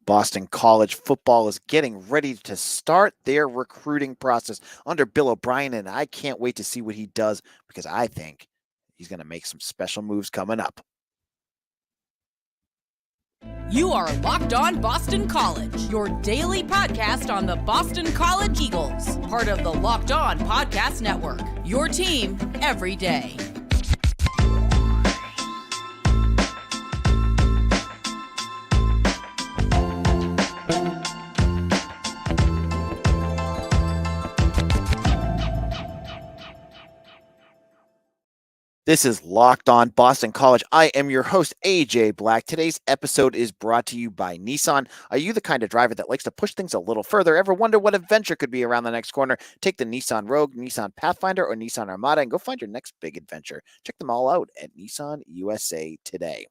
Boston College football is getting ready to start their recruiting process under Bill O'Brien, and I can't wait to see what he does because I think he's going to make some special moves coming up. You are Locked On Boston College, your daily podcast on the Boston College Eagles, part of the Locked On Podcast Network, your team every day. This is Locked On Boston College. I am your host, AJ Black. Today's episode is brought to you by Nissan. Are you the kind of driver that likes to push things a little further? Ever wonder what adventure could be around the next corner? Take the Nissan Rogue, Nissan Pathfinder, or Nissan Armada and go find your next big adventure. Check them all out at Nissan USA today.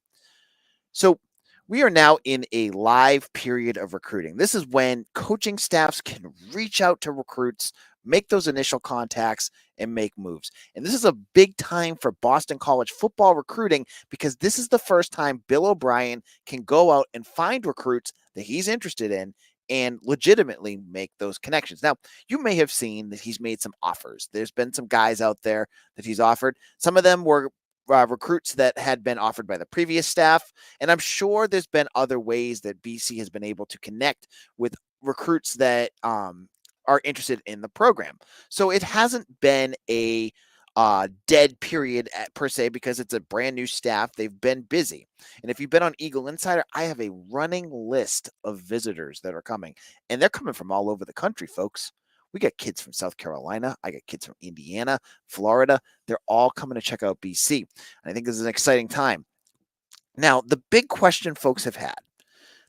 So we are now in a live period of recruiting. This is when coaching staffs can reach out to recruits, make those initial contacts, and make moves. And this is a big time for Boston College football recruiting because this is the first time Bill O'Brien can go out and find recruits that he's interested in and legitimately make those connections. Now, you may have seen that he's made some offers. There's been some guys out there that he's offered. Some of them were recruits that had been offered by the previous staff. And I'm sure there's been other ways that BC has been able to connect with recruits that are interested in the program. So it hasn't been a dead period per se because it's a brand new staff. They've been busy. And if you've been on Eagle Insider, I have a running list of visitors that are coming. And they're coming from all over the country, folks. We got kids from South Carolina. I got kids from Indiana, Florida. They're all coming to check out BC. And I think this is an exciting time. Now, the big question folks have had,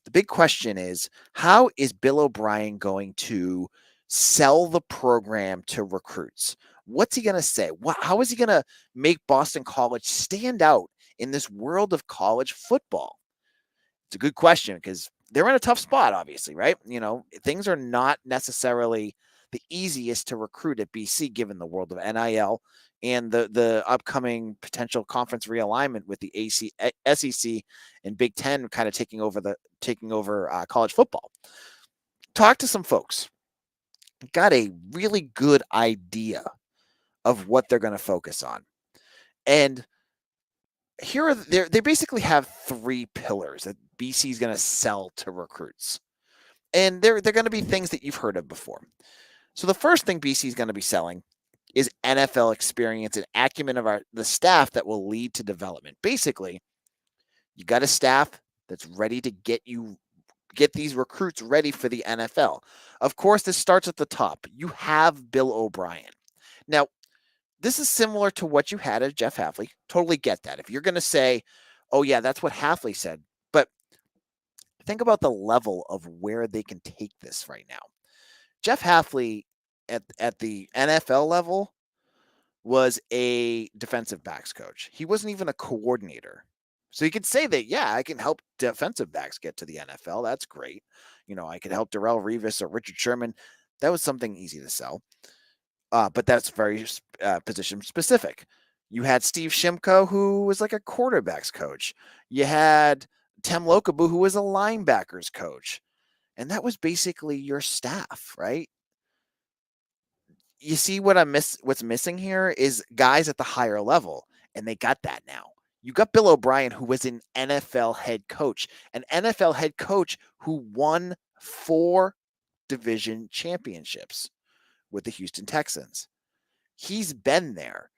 the big question is, how is Bill O'Brien going to sell the program to recruits? What's he going to say? How is he going to make Boston College stand out in this world of college football? It's a good question because they're in a tough spot, obviously, right? You know, things are not necessarily the easiest to recruit at BC, given the world of NIL and the upcoming potential conference realignment with the SEC and Big Ten kind of taking over college football. Talk to some folks. Got a really good idea of what they're going to focus on. And here they basically have three pillars that BC is going to sell to recruits. And they're going to be things that you've heard of before. So the first thing BC is going to be selling is NFL experience and acumen of the staff that will lead to development. Basically, you got a staff that's ready to get these recruits ready for the NFL. Of course, this starts at the top. You have Bill O'Brien. Now, this is similar to what you had at Jeff Hafley. Totally get that. If you're going to say, oh yeah, that's what Hafley said. But think about the level of where they can take this right now. Jeff Hafley at the NFL level was a defensive backs coach. He wasn't even a coordinator. So you could say that, yeah, I can help defensive backs get to the NFL. That's great. You know, I could help Darrelle Revis or Richard Sherman. That was something easy to sell. But that's very position specific. You had Steve Shimko, who was like a quarterbacks coach. You had Tim Lokabu, who was a linebackers coach. And that was basically your staff, right? You see what's missing here is guys at the higher level, and they got that now. You got Bill O'Brien, who was an NFL head coach who won 4 division championships with the Houston Texans. He's been there.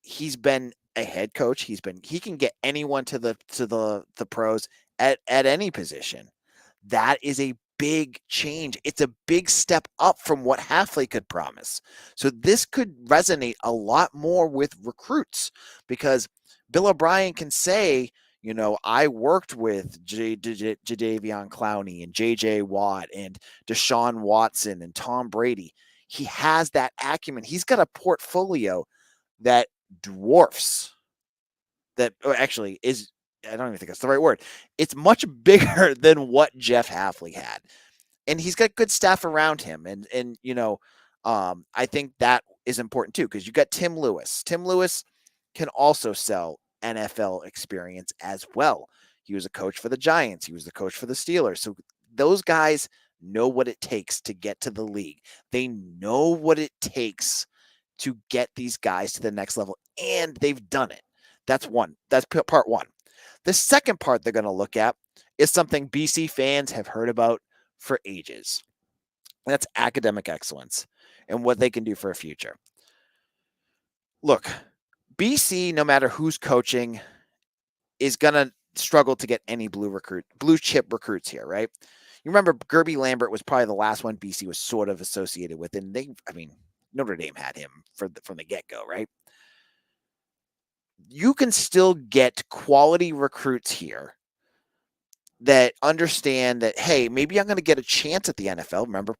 He's been a head coach. He can get anyone to the pros at any position. That is a big change. It's a big step up from what Hafley could promise. So this could resonate a lot more with recruits because Bill O'Brien can say, you know, I worked with Jadeveon Clowney and J.J. Watt and Deshaun Watson and Tom Brady. He has that acumen. He's got a portfolio that dwarfs that, or actually is, I don't even think that's the right word. It's much bigger than what Jeff Hafley had. And he's got good staff around him. And you know, I think that is important too, because you got Tim Lewis. Tim Lewis can also sell NFL experience as well. He was a coach for the Giants. He was the coach for the Steelers. So those guys know what it takes to get to the league. They know what it takes to get these guys to the next level, and they've done it. That's one. That's part one. The second part they're going to look at is something BC fans have heard about for ages. That's academic excellence and what they can do for a future. Look, BC, no matter who's coaching, is going to struggle to get any blue chip recruits here, right? You remember Gerby Lambert was probably the last one BC was sort of associated with, and Notre Dame had him from the get-go, right? You can still get quality recruits here that understand that, hey, maybe I'm going to get a chance at the NFL. Remember,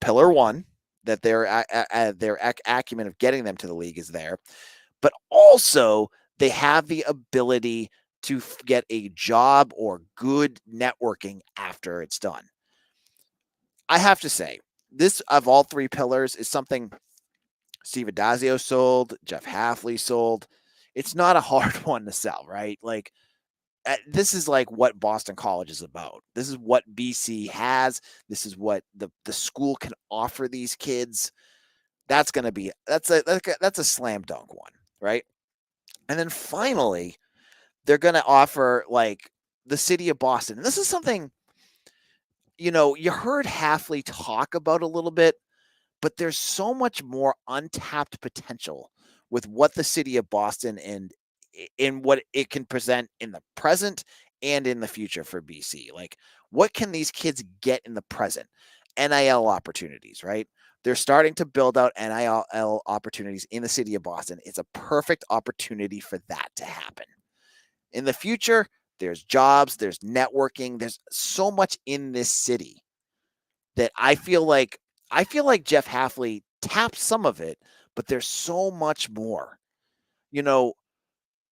pillar one, that their acumen of getting them to the league is there, but also they have the ability to get a job or good networking after it's done. I have to say, this of all three pillars is something Steve Addazio sold, Jeff Hafley sold. It's not a hard one to sell, right? Like, this is like what Boston College is about. This is what BC has. This is what the school can offer these kids. That's a slam dunk one, right? And then finally, they're going to offer like the city of Boston. And this is something, you heard Hafley talk about a little bit, but there's so much more untapped potential with what the city of Boston and in what it can present in the present and in the future for BC. Like, what can these kids get in the present? NIL opportunities, right? They're starting to build out NIL opportunities in the city of Boston. It's a perfect opportunity for that to happen. In the future, there's jobs, there's networking, there's so much in this city that I feel like Jeff Hafley tapped some of it, but there's so much more.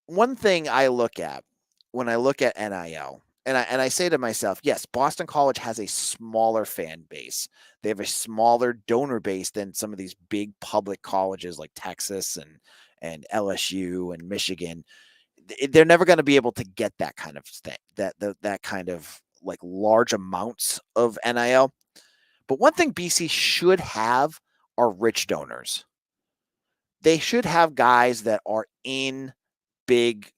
One thing I look at when I look at NIL, and I say to myself, yes, Boston College has a smaller fan base. They have a smaller donor base than some of these big public colleges like Texas and LSU and Michigan. They're never going to be able to get that kind of thing, that kind of like large amounts of NIL. But one thing BC should have are rich donors. They should have guys that are in big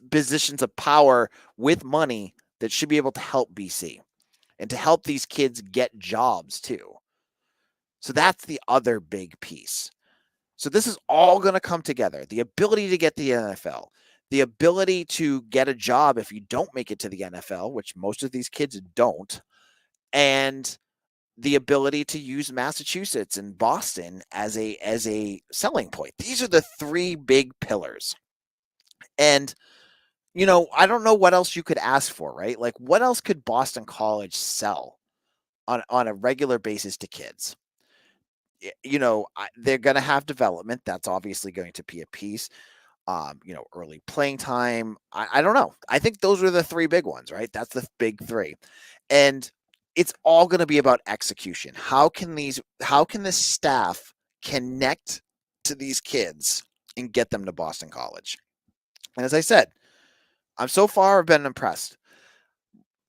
positions of power with money that should be able to help BC and to help these kids get jobs too. So that's the other big piece. So this is all going to come together. The ability to get the NFL, the ability to get a job if you don't make it to the NFL, which most of these kids don't, and the ability to use Massachusetts and Boston as a selling point. These are the three big pillars. And, I don't know what else you could ask for, right? Like, what else could Boston College sell on a regular basis to kids? They're going to have development. That's obviously going to be a piece. Early playing time. I don't know. I think those are the three big ones, right? That's the big three. And it's all going to be about execution. How can the staff connect to these kids and get them to Boston College? And as I said, I've been impressed.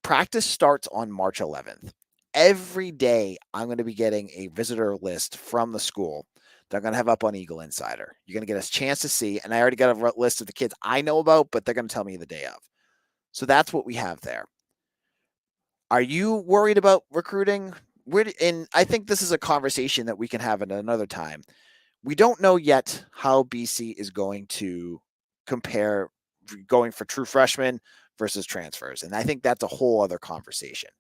Practice starts on March 11th. Every day, I'm going to be getting a visitor list from the school that I'm going to have up on Eagle Insider. You're going to get a chance to see, and I already got a list of the kids I know about, but they're going to tell me the day of. So that's what we have there. Are you worried about recruiting? And I think this is a conversation that we can have at another time. We don't know yet how BC is going to compare going for true freshmen versus transfers. And I think that's a whole other conversation.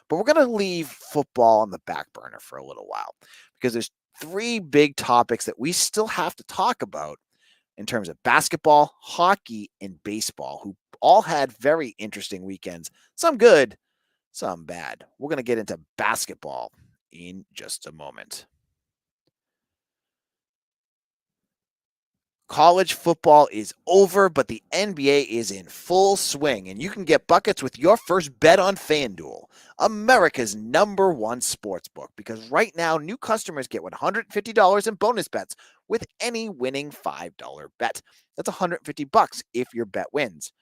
But we're going to leave football on the back burner for a little while because there's three big topics that we still have to talk about in terms of basketball, hockey, and baseball, who all had very interesting weekends. Some good, some bad. We're going to get into basketball in just a moment. College football is over, but the NBA is in full swing, and you can get buckets with your first bet on FanDuel, America's #1 sportsbook, because right now, new customers get $150 in bonus bets with any winning $5 bet. That's $150 if your bet wins.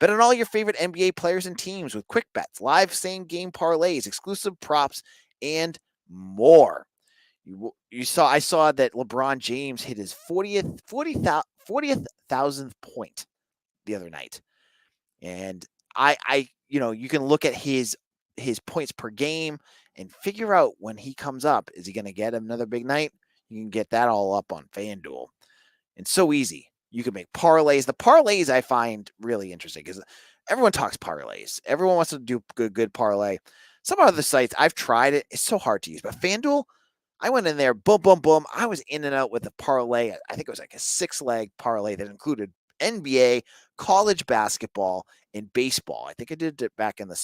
Bet on all your favorite NBA players and teams with quick bets, live same-game parlays, exclusive props, and more. I saw that LeBron James hit his 40th thousandth point the other night. And you can look at his points per game and figure out when he comes up, is he going to get another big night? You can get that all up on FanDuel. And so easy. You can make parlays. The parlays I find really interesting because everyone talks parlays. Everyone wants to do good parlay. Some other sites, I've tried it. It's so hard to use. But FanDuel, I went in there, boom, boom, boom. I was in and out with a parlay. I think it was like a 6-leg parlay that included NBA, college basketball, and baseball. I think I did it back in the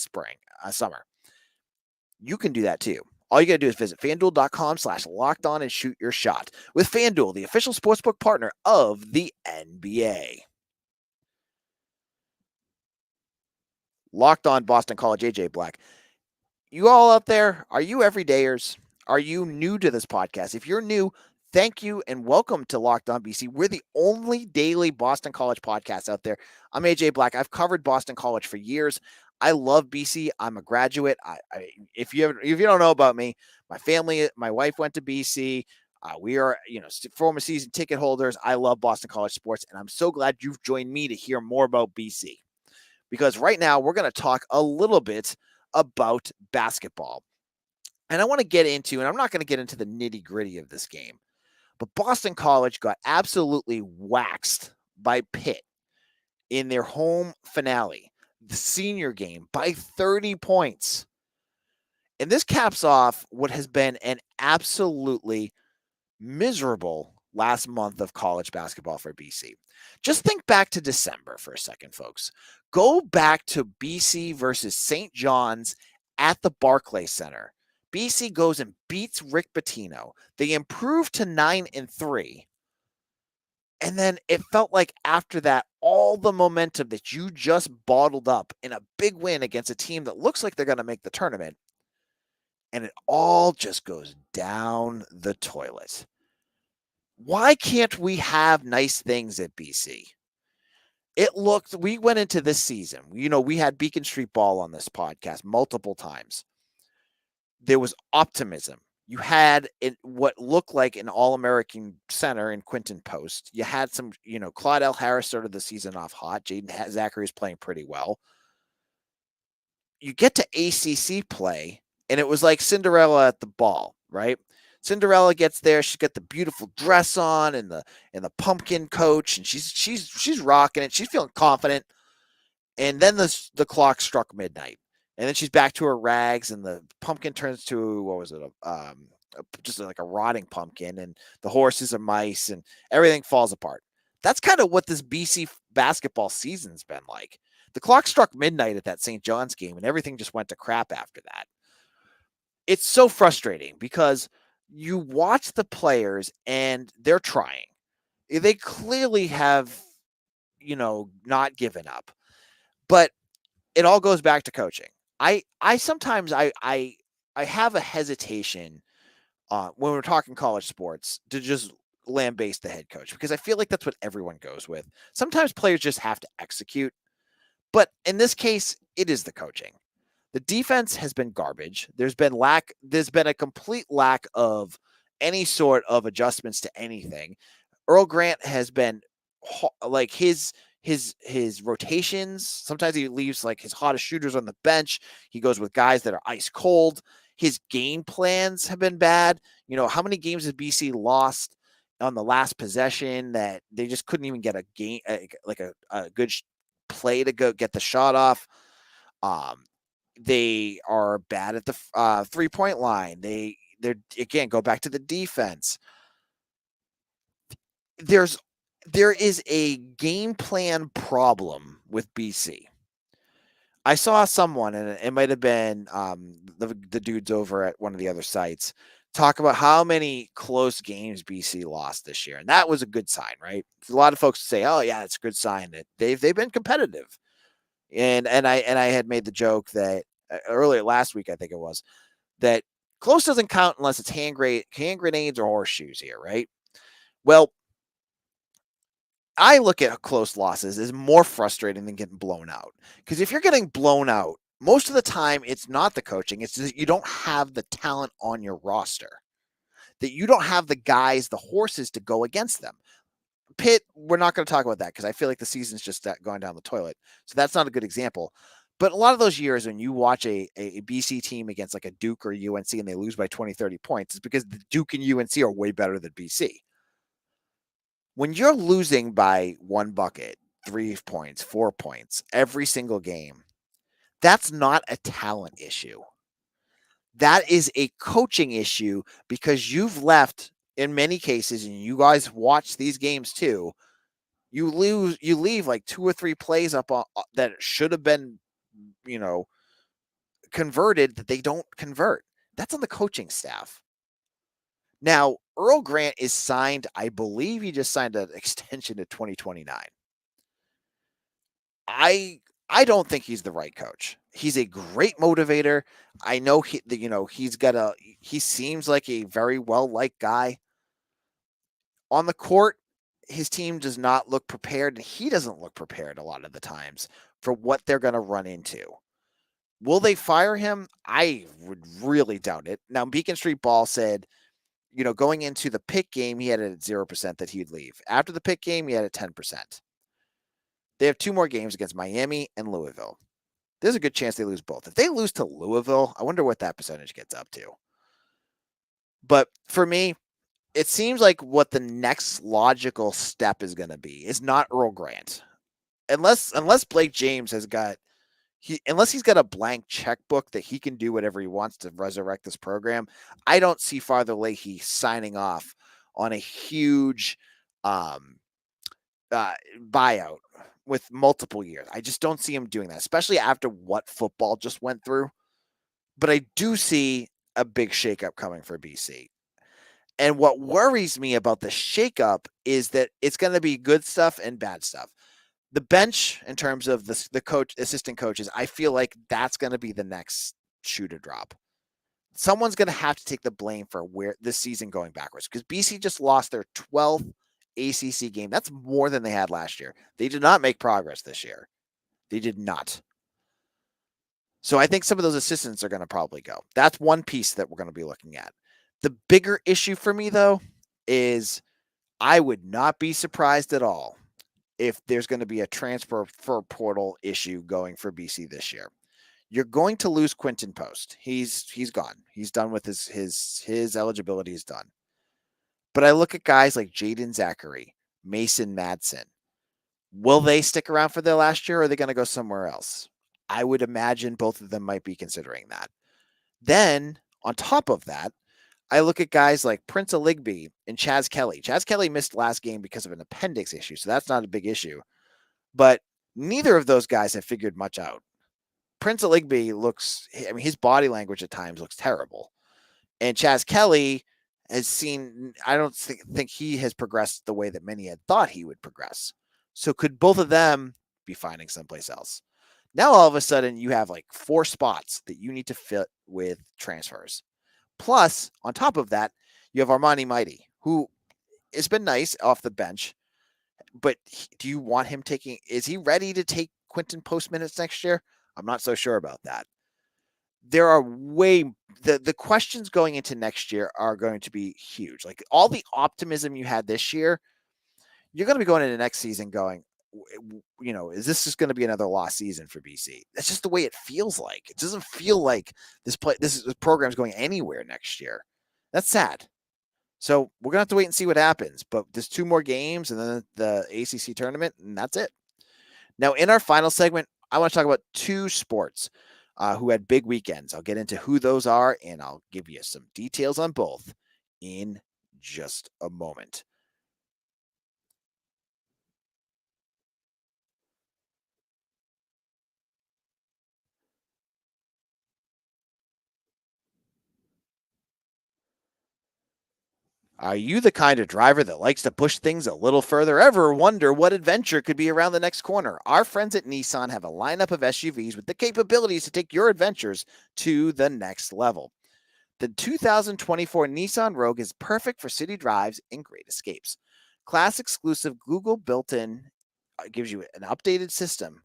summer. You can do that too. All you got to do is visit FanDuel.com/lockedon and shoot your shot. With FanDuel, the official sportsbook partner of the NBA. Locked On Boston College, AJ Black. You all out there, are you everydayers? Are you new to this podcast? If you're new, thank you and welcome to Locked On BC. We're the only daily Boston College podcast out there. I'm AJ Black. I've covered Boston College for years. I love BC. I'm a graduate. If you don't know about me, my wife went to BC. We are, former season ticket holders. I love Boston College sports, and I'm so glad you've joined me to hear more about BC. Because right now we're going to talk a little bit about basketball. And I want to get into, and I'm not going to get into the nitty gritty of this game, but Boston College got absolutely waxed by Pitt in their home finale, the senior game, by 30 points. And this caps off what has been an absolutely miserable last month of college basketball for BC. Just think back to December for a second, folks. Go back to BC versus St. John's at the Barclays Center. BC goes and beats Rick Pitino. They improve to 9-3. And then it felt like after that, all the momentum that you just bottled up in a big win against a team that looks like they're going to make the tournament, and it all just goes down the toilet. Why can't we have nice things at BC? We went into this season, we had Beacon Street Ball on this podcast multiple times. There was optimism. You had what looked like an All-American center in Quinton Post. You had some, Claudel Harris started the season off hot. Jaden Zachary is playing pretty well. You get to ACC play, and it was like Cinderella at the ball, right? Cinderella gets there. She's got the beautiful dress on and the pumpkin coach, and she's rocking it. She's feeling confident. And then the clock struck midnight, and then she's back to her rags, and the pumpkin turns to, what was it? Just like a rotting pumpkin, and the horses are mice, and everything falls apart. That's kind of what this BC basketball season's been like. The clock struck midnight at that St. John's game, and everything just went to crap after that. It's so frustrating because you watch the players and they're trying. They clearly have, not given up. But it all goes back to coaching. I sometimes have a hesitation when we're talking college sports to just lambaste the head coach, because I feel like that's what everyone goes with. Sometimes players just have to execute. But in this case, it is the coaching. The defense has been garbage. There's been a complete lack of any sort of adjustments to anything. Earl Grant has been like his rotations. Sometimes he leaves like his hottest shooters on the bench. He goes with guys that are ice cold. His game plans have been bad. How many games has BC lost on the last possession that they just couldn't even get a game, like a good play to go get the shot off? They are bad at the 3-point line. They're again, go back to the defense. There is a game plan problem with BC. I saw someone, and it might have been the dudes over at one of the other sites, talk about how many close games BC lost this year, and that was a good sign, right? A lot of folks say, "Oh yeah, it's a good sign that they've been competitive." And I had made the joke that earlier last week, I think it was, that close doesn't count unless it's hand grenades or horseshoes here, right? Well, I look at close losses as more frustrating than getting blown out. Because if you're getting blown out, most of the time it's not the coaching, it's that you don't have the talent on your roster, that you don't have the guys, the horses to go against them. Pitt, we're not going to talk about that because I feel like the season's just going down the toilet. So that's not a good example. But a lot of those years when you watch a BC team against like a Duke or UNC and they lose by 20, 30 points, it's because the Duke and UNC are way better than BC. When you're losing by one bucket, 3 points, 4 points every single game, that's not a talent issue. That is a coaching issue because you've left in many cases, and you guys watch these games too. You leave like 2 or 3 plays up that should have been, converted that they don't convert. That's on the coaching staff. Now, Earl Grant is signed. I believe he just signed an extension to 2029. I don't think he's the right coach. He's a great motivator. I know he seems like a very well-liked guy. On the court, his team does not look prepared, and he doesn't look prepared a lot of the times for what they're going to run into. Will they fire him? I would really doubt it. Now, Beacon Street Ball said, going into the Pitt game, he had it at 0% that he'd leave. After the Pitt game, he had it 10%. They have 2 more games against Miami and Louisville. There's a good chance they lose both. If they lose to Louisville, I wonder what that percentage gets up to. But for me, it seems like what the next logical step is going to be is not Earl Grant. Unless Blake James unless he's got a blank checkbook that he can do whatever he wants to resurrect this program, I don't see Father Leahy signing off on a huge buyout with multiple years. I just don't see him doing that, especially after what football just went through. But I do see a big shakeup coming for BC. And what worries me about the shakeup is that it's going to be good stuff and bad stuff. The bench, in terms of the coach, assistant coaches, I feel like that's going to be the next shoe to drop. Someone's going to have to take the blame for where this season going backwards, because BC just lost their 12th ACC game. That's more than they had last year. They did not make progress this year. They did not. So I think some of those assistants are going to probably go. That's one piece that we're going to be looking at. The bigger issue for me, though, is I would not be surprised at all if there's going to be a transfer portal issue going for BC this year. You're going to lose Quinton Post. He's gone. He's done with his eligibility is done. But I look at guys like Jaden Zachary, Mason Madsen. Will they stick around for their last year, or are they going to go somewhere else? I would imagine both of them might be considering that. Then, on top of that, I look at guys like Prince Aligby and Chaz Kelly. Chaz Kelly missed last game because of an appendix issue, so that's not a big issue. But neither of those guys have figured much out. Prince Aligby his body language at times looks terrible. And Chaz Kelly I don't think he has progressed the way that many had thought he would progress. So could both of them be finding someplace else? Now, all of a sudden, you have like 4 spots that you need to fit with transfers. Plus, on top of that, you have Armani Mighty, who has been nice off the bench. But do you want him is he ready to take Quinton Post minutes next year? I'm not so sure about that. There are the questions going into next year are going to be huge. Like all the optimism you had this year, you're going to be going into next season going, is this just going to be another lost season for BC? That's just the way it feels like. It doesn't feel like this program's going anywhere next year. That's sad. So we're going to have to wait and see what happens. But there's 2 more games and then the ACC tournament, and that's it. Now, in our final segment, I want to talk about 2 sports who had big weekends. I'll get into who those are, and I'll give you some details on both in just a moment. Are you the kind of driver that likes to push things a little further? Ever wonder what adventure could be around the next corner? Our friends at Nissan have a lineup of SUVs with the capabilities to take your adventures to the next level. The 2024 Nissan Rogue is perfect for city drives and great escapes. Class exclusive Google built-in gives you an updated system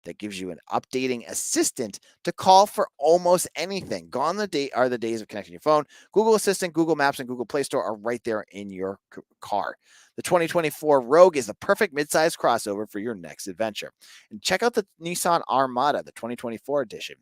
that gives you an updating assistant to call for almost anything. Gone are the days of connecting your phone. Google Assistant, Google Maps, and Google Play Store are right there in your car. The 2024 Rogue is the perfect midsize crossover for your next adventure. And check out the Nissan Armada, the 2024 edition.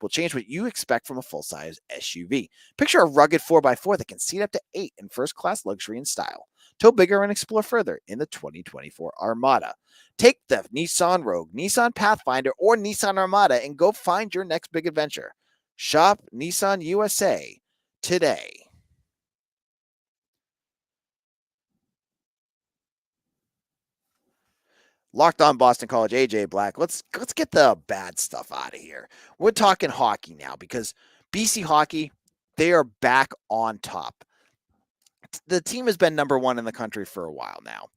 Will change what you expect from a full-size SUV. Picture a rugged 4x4 that can seat up to 8 in first-class luxury and style. Tow bigger and explore further in the 2024 Armada. Take the Nissan Rogue, Nissan Pathfinder, or Nissan Armada and go find your next big adventure. Shop Nissan USA today. Locked on Boston College, AJ Black. Let's get the bad stuff out of here. We're talking hockey now because BC hockey, they are back on top. The team has been number one in the country for a while now,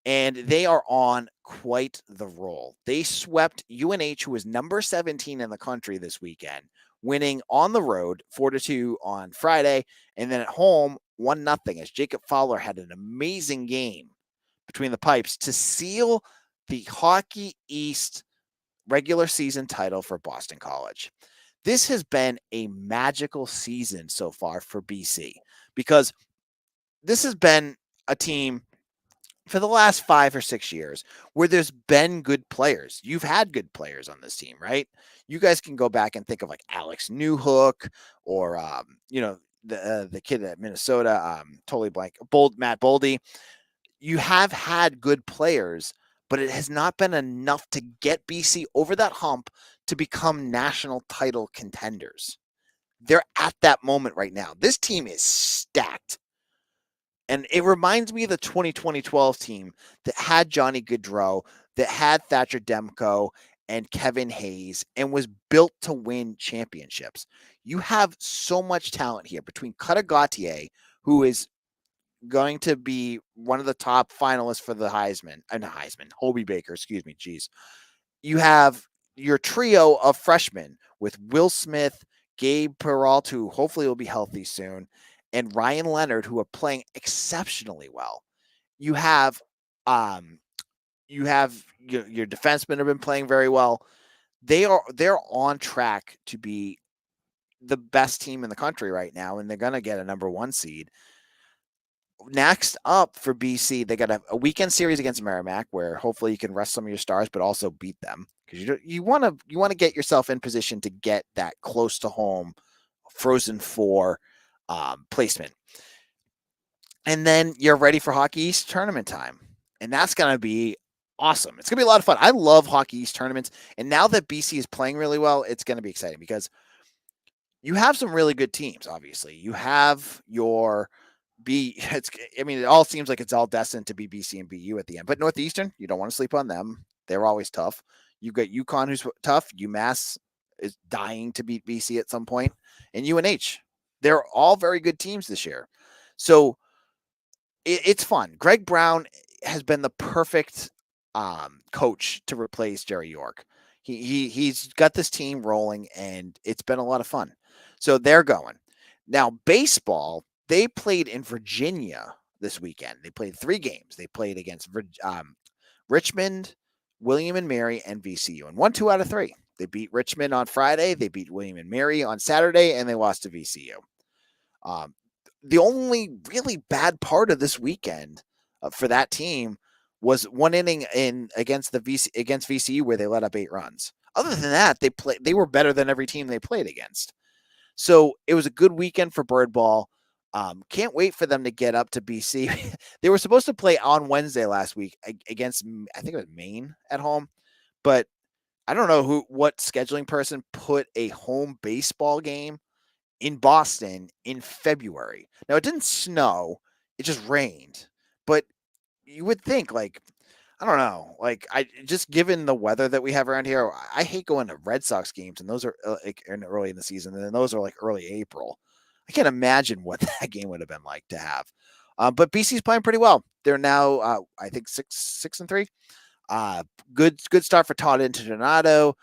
and they are on quite the roll. They swept UNH, who was number 17 in the country this weekend, winning on the road 4-2 on Friday, and then at home 1-0 as Jacob Fowler had an amazing game between the pipes to seal the Hockey East regular season title for Boston College. This has been a magical season so far for BC because this has been a team for the last 5 or 6 years where there's been good players. You've had good players on this team, right? You guys can go back and think of like Alex Newhook or, the kid at Minnesota, totally blank, Matt Boldy. You have had good players, but it has not been enough to get BC over that hump to become national title contenders. They're at that moment right now. This team is stacked. And it reminds me of the 2012 team that had Johnny Gaudreau, that had Thatcher Demko and Kevin Hayes, and was built to win championships. You have so much talent here between Cutter Gauthier, who is going to be one of the top finalists for the Hobey Baker, excuse me, geez. You have your trio of freshmen with Will Smith, Gabe Peralt, who hopefully will be healthy soon, and Ryan Leonard, who are playing exceptionally well. You have your defensemen have been playing very well. They're on track to be the best team in the country right now, and they're going to get a number 1 seed. Next up for BC, they got a weekend series against Merrimack, where hopefully you can rest some of your stars, but also beat them because you want to get yourself in position to get that close to home Frozen Four placement. And then you're ready for Hockey East tournament time. And that's going to be awesome. It's going to be a lot of fun. I love Hockey East tournaments. And now that BC is playing really well, it's going to be exciting because you have some really good teams, obviously. You have your it all seems like it's all destined to be BC and BU at the end. But Northeastern, you don't want to sleep on them. They're always tough. You got UConn, who's tough. UMass is dying to beat BC at some point. And UNH. They're all very good teams this year. So it's fun. Greg Brown has been the perfect coach to replace Jerry York. He's got this team rolling, and it's been a lot of fun. So they're going. Now, baseball, they played in Virginia this weekend. They played 3 games. They played against Richmond, William and Mary, and VCU, and won 2 out of 3. They beat Richmond on Friday. They beat William and Mary on Saturday, and they lost to VCU. The only really bad part of this weekend for that team was 1 inning against VCU where they let up 8 runs. Other than that, they were better than every team they played against. So it was a good weekend for Bird Ball. Can't wait for them to get up to BC. They were supposed to play on Wednesday last week against, I think it was Maine at home, but I don't know what scheduling person put a home baseball game in Boston in February. Now, it didn't snow. It just rained. But you would think, like, I don't know, like, just given the weather that we have around here, I hate going to Red Sox games, and those are early in the season, and then those are like early April. I can't imagine what that game would have been like to have. But BC's playing pretty well. They're now, I think, 6-3. Good start for Todd Interdonato.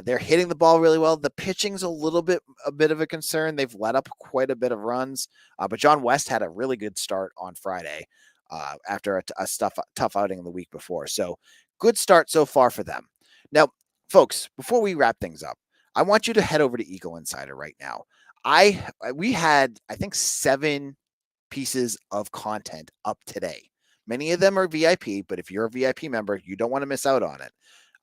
They're hitting the ball really well. The pitching's a bit of a concern. They've let up quite a bit of runs, but John West had a really good start on Friday. after a tough outing the week before. So good start so far for them. Now, folks, before we wrap things up, I want you to head over to Eagle Insider right now. We had, I think, 7 pieces of content up today. Many of them are VIP, but if you're a VIP member, you don't want to miss out on it.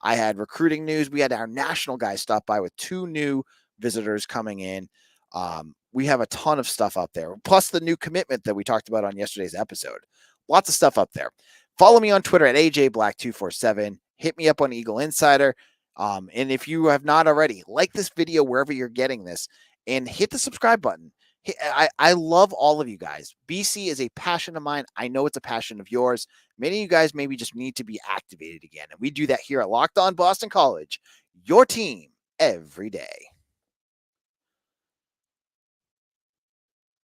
I had recruiting news. We had our national guys stop by with 2 new visitors coming in. We have a ton of stuff up there, plus the new commitment that we talked about on yesterday's episode. Lots of stuff up there. Follow me on Twitter at AJBlack247. Hit me up on Eagle Insider. And if you have not already, like this video wherever you're getting this and hit the subscribe button. I love all of you guys. BC is a passion of mine. I know it's a passion of yours. Many of you guys maybe just need to be activated again. And we do that here at Locked On Boston College, your team every day.